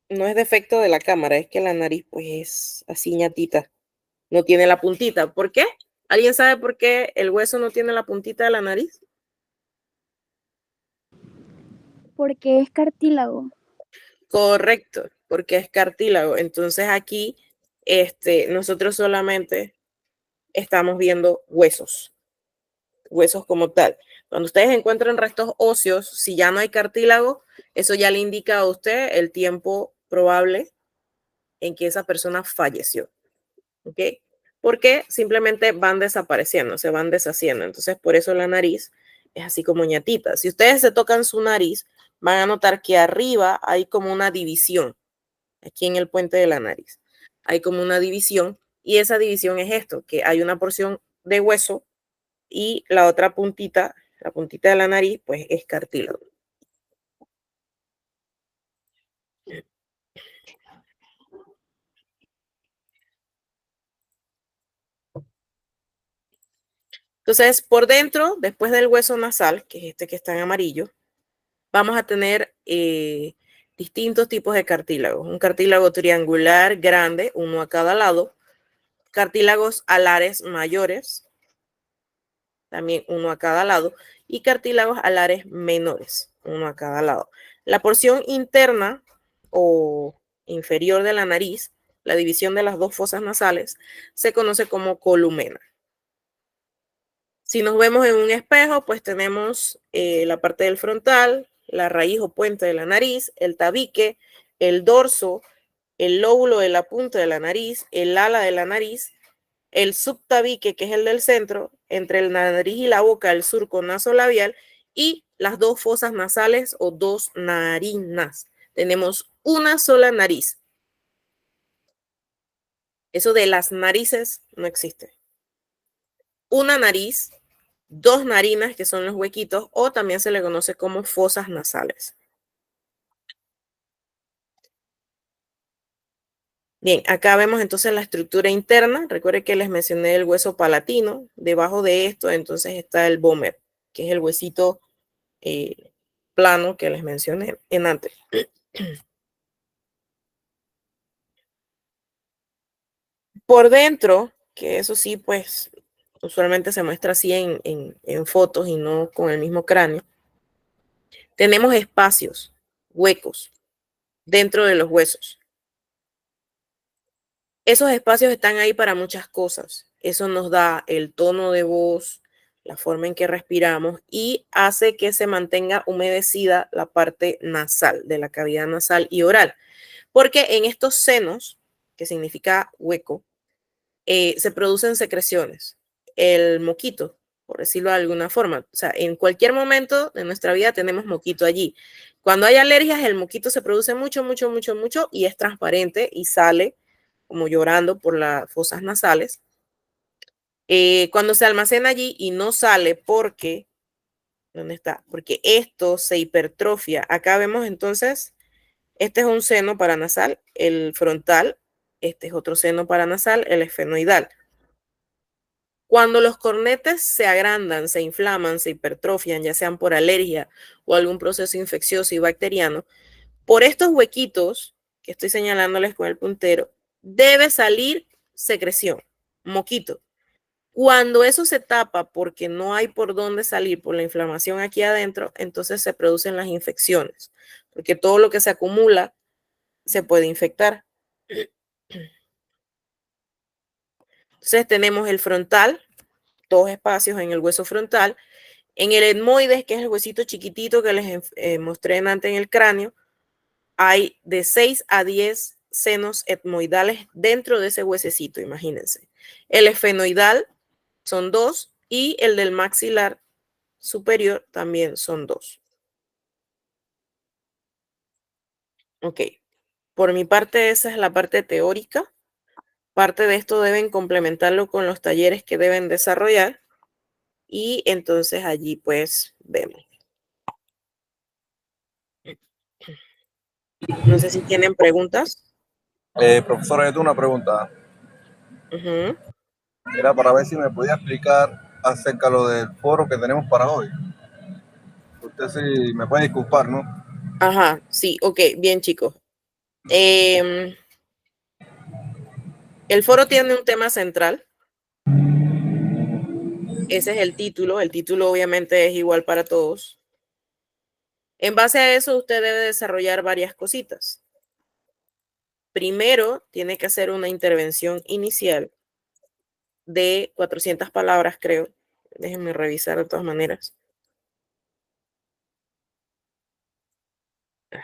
no es defecto de la cámara, es que la nariz pues es así ñatita, no tiene la puntita. ¿Por qué? ¿Alguien sabe por qué el hueso no tiene la puntita de la nariz? Porque es cartílago. Correcto, porque es cartílago. Entonces aquí nosotros solamente estamos viendo huesos como tal. Cuando ustedes encuentran restos óseos, si ya no hay cartílago, eso ya le indica a usted el tiempo probable en que esa persona falleció. ¿Ok? Porque simplemente van desapareciendo, se van deshaciendo. Entonces, por eso la nariz es así como ñatita. Si ustedes se tocan su nariz, van a notar que arriba hay como una división, aquí en el puente de la nariz. Hay como una división y esa división es esto, que hay una porción de hueso y la otra puntita, la puntita de la nariz, pues es cartílago. Entonces, por dentro, después del hueso nasal, que es este que está en amarillo, vamos a tener distintos tipos de cartílagos. Un cartílago triangular grande, uno a cada lado. Cartílagos alares mayores, también uno a cada lado. Y cartílagos alares menores, uno a cada lado. La porción interna o inferior de la nariz la división de las dos fosas nasales, se conoce como columena. Si nos vemos en un espejo, pues tenemos la parte del frontal, la raíz o puente de la nariz, el tabique, el dorso, el lóbulo de la punta de la nariz, el ala de la nariz, el subtabique, que es el del centro, entre la nariz y la boca, el surco nasolabial, y las dos fosas nasales o dos narinas. Tenemos una sola nariz. Eso de las narices no existe. Una nariz, dos narinas, que son los huequitos, o también se le conoce como fosas nasales. Bien, acá vemos entonces la estructura interna. Recuerden que les mencioné el hueso palatino. Debajo de esto, entonces, está el vómer, que es el huesito plano que les mencioné en antes. Por dentro, que eso sí, pues, usualmente se muestra así en fotos y no con el mismo cráneo, tenemos espacios, huecos, dentro de los huesos. Esos espacios están ahí para muchas cosas. Eso nos da el tono de voz, la forma en que respiramos y hace que se mantenga humedecida la parte nasal, de la cavidad nasal y oral. Porque en estos senos, que significa hueco, se producen secreciones. El moquito, por decirlo de alguna forma. O sea, en cualquier momento de nuestra vida tenemos moquito allí. Cuando hay alergias, el moquito se produce mucho, mucho, mucho, mucho y es transparente y sale como llorando por las fosas nasales. Cuando se almacena allí y no sale porque, ¿dónde está? Porque esto se hipertrofia. Acá vemos entonces, este es un seno paranasal, el frontal, este es otro seno paranasal, el esfenoidal. Cuando los cornetes se agrandan, se inflaman, se hipertrofian, ya sean por alergia o algún proceso infeccioso y bacteriano, por estos huequitos que estoy señalándoles con el puntero, debe salir secreción, moquito. Cuando eso se tapa porque no hay por dónde salir por la inflamación aquí adentro, entonces se producen las infecciones, porque todo lo que se acumula se puede infectar. Entonces tenemos el frontal, dos espacios en el hueso frontal. En el etmoides, que es el huesito chiquitito que les mostré antes en el cráneo, hay de 6 a 10 senos etmoidales dentro de ese huesecito, imagínense. El esfenoidal son 2 y el del maxilar superior también son 2. Ok, por mi parte esa es la parte teórica. Parte de esto deben complementarlo con los talleres que deben desarrollar y entonces allí pues vemos. No sé si tienen preguntas. Profesora, yo tengo una pregunta. Uh-huh. Era para ver si me podía explicar acerca de lo del foro que tenemos para hoy. Usted sí me puede disculpar, ¿no? Ajá, sí, ok, bien chicos. El foro tiene un tema central. Ese es el título. El título obviamente es igual para todos. En base a eso, usted debe desarrollar varias cositas. Primero, tiene que hacer una intervención inicial de 400 palabras, creo. Déjenme revisar de todas maneras. Ay.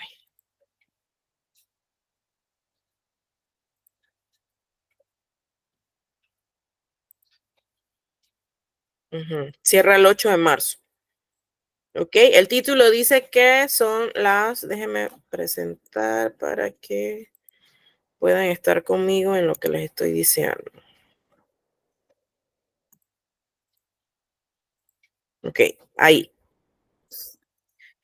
Cierra el 8 de marzo. Ok, el título dice que son déjenme presentar para que puedan estar conmigo en lo que les estoy diciendo. Ok, ahí.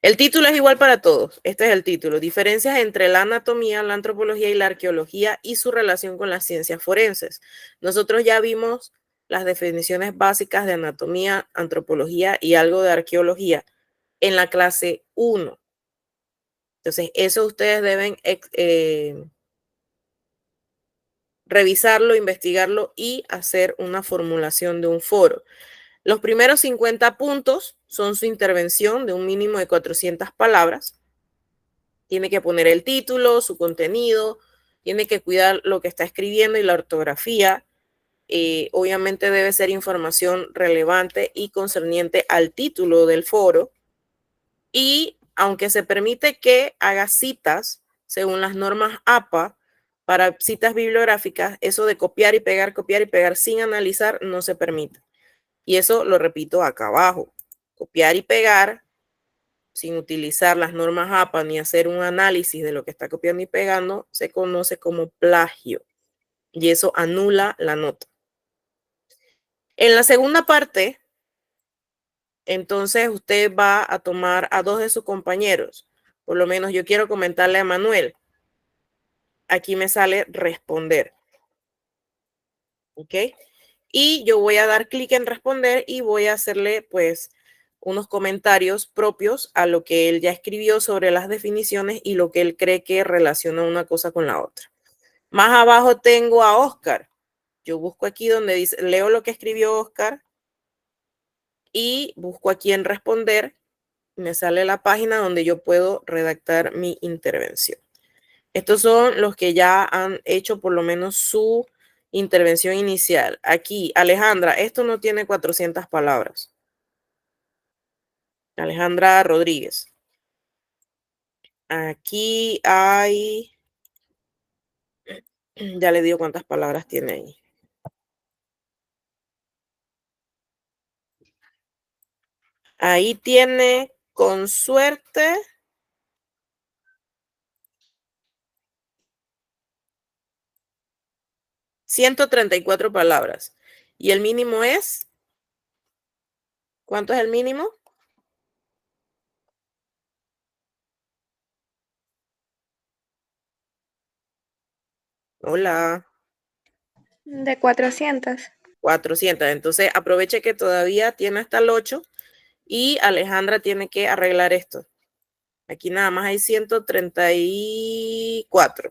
El título es igual para todos. Este es el título. Diferencias entre la anatomía, la antropología y la arqueología y su relación con las ciencias forenses. Nosotros ya vimos las definiciones básicas de anatomía, antropología y algo de arqueología en la clase 1. Entonces, eso ustedes deben revisarlo, investigarlo y hacer una formulación de un foro. Los primeros 50 puntos son su intervención de un mínimo de 400 palabras. Tiene que poner el título, su contenido, tiene que cuidar lo que está escribiendo y la ortografía. Obviamente debe ser información relevante y concerniente al título del foro. Y aunque se permite que haga citas según las normas APA para citas bibliográficas, eso de copiar y pegar sin analizar no se permite. Y eso lo repito acá abajo. Copiar y pegar sin utilizar las normas APA ni hacer un análisis de lo que está copiando y pegando se conoce como plagio. Y eso anula la nota. En la segunda parte, entonces usted va a tomar a 2 de sus compañeros. Por lo menos yo quiero comentarle a Manuel. Aquí me sale responder. ¿Ok? Y yo voy a dar clic en responder y voy a hacerle pues unos comentarios propios a lo que él ya escribió sobre las definiciones y lo que él cree que relaciona una cosa con la otra. Más abajo tengo a Oscar. Yo busco aquí donde dice, leo lo que escribió Oscar y busco aquí en responder. Me sale la página donde yo puedo redactar mi intervención. Estos son los que ya han hecho por lo menos su intervención inicial. Aquí, Alejandra, esto no tiene 400 palabras. Alejandra Rodríguez. Aquí hay, ya le digo cuántas palabras tiene ahí. Ahí tiene, con suerte, 134 palabras. Y el mínimo es, ¿cuánto es el mínimo? Hola. De 400. 400. Entonces aproveche que todavía tiene hasta el 8 y Alejandra tiene que arreglar esto. Aquí nada más hay 134.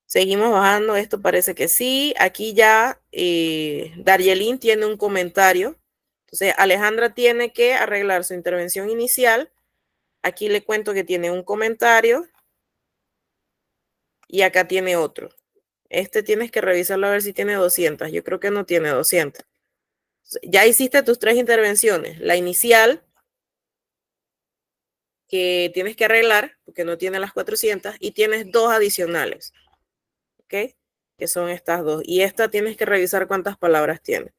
Seguimos bajando, esto parece que sí. Aquí ya Daryelin tiene un comentario. Entonces Alejandra tiene que arreglar su intervención inicial. Aquí le cuento que tiene un comentario y acá tiene otro. Este tienes que revisarlo a ver si tiene 200. Yo creo que no tiene 200. Ya hiciste tus 3 intervenciones. La inicial, que tienes que arreglar, porque no tiene las 400, y tienes 2 adicionales. ¿Ok? Que son estas 2. Y esta tienes que revisar cuántas palabras tiene.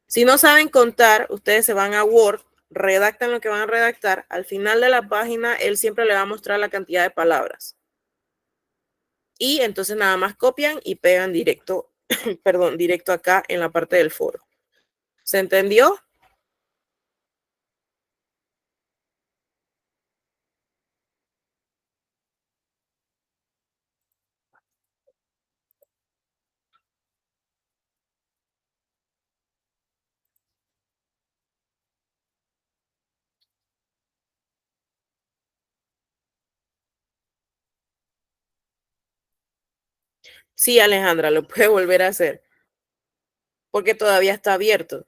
Si no saben contar, ustedes se van a Word, redactan lo que van a redactar. Al final de la página, él siempre le va a mostrar la cantidad de palabras. Y entonces nada más copian y pegan directo, perdón, directo acá en la parte del foro. ¿Se entendió? Sí, Alejandra, lo puede volver a hacer. Porque todavía está abierto.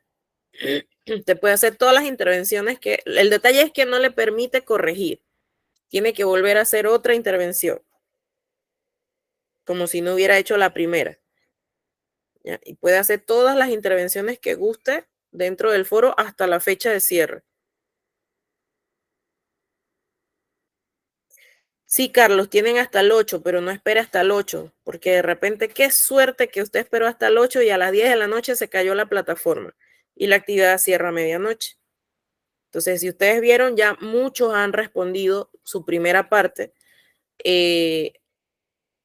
Te puede hacer todas las intervenciones que... El detalle es que no le permite corregir. Tiene que volver a hacer otra intervención. Como si no hubiera hecho la primera. ¿Ya? Y puede hacer todas las intervenciones que guste dentro del foro hasta la fecha de cierre. Sí, Carlos, tienen hasta el 8, pero no espere hasta el 8, porque de repente qué suerte que usted esperó hasta el 8 y a las 10 de la noche se cayó la plataforma y la actividad cierra a medianoche. Entonces, si ustedes vieron, ya muchos han respondido su primera parte y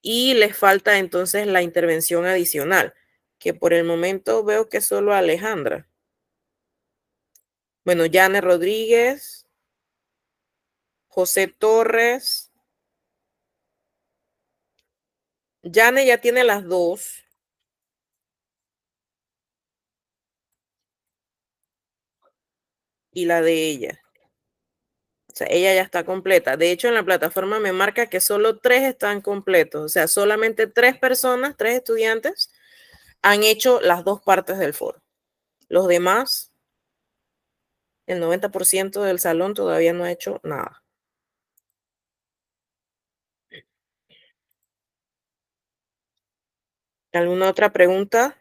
les falta entonces la intervención adicional, que por el momento veo que solo Alejandra. Bueno, Yane Rodríguez, José Torres. Yane ya tiene las 2. Y la de ella. O sea, ella ya está completa. De hecho, en la plataforma me marca que solo 3 están completos. O sea, solamente 3 personas, 3 estudiantes han hecho las 2 partes del foro. Los demás, el 90% del salón todavía no ha hecho nada. ¿Alguna otra pregunta?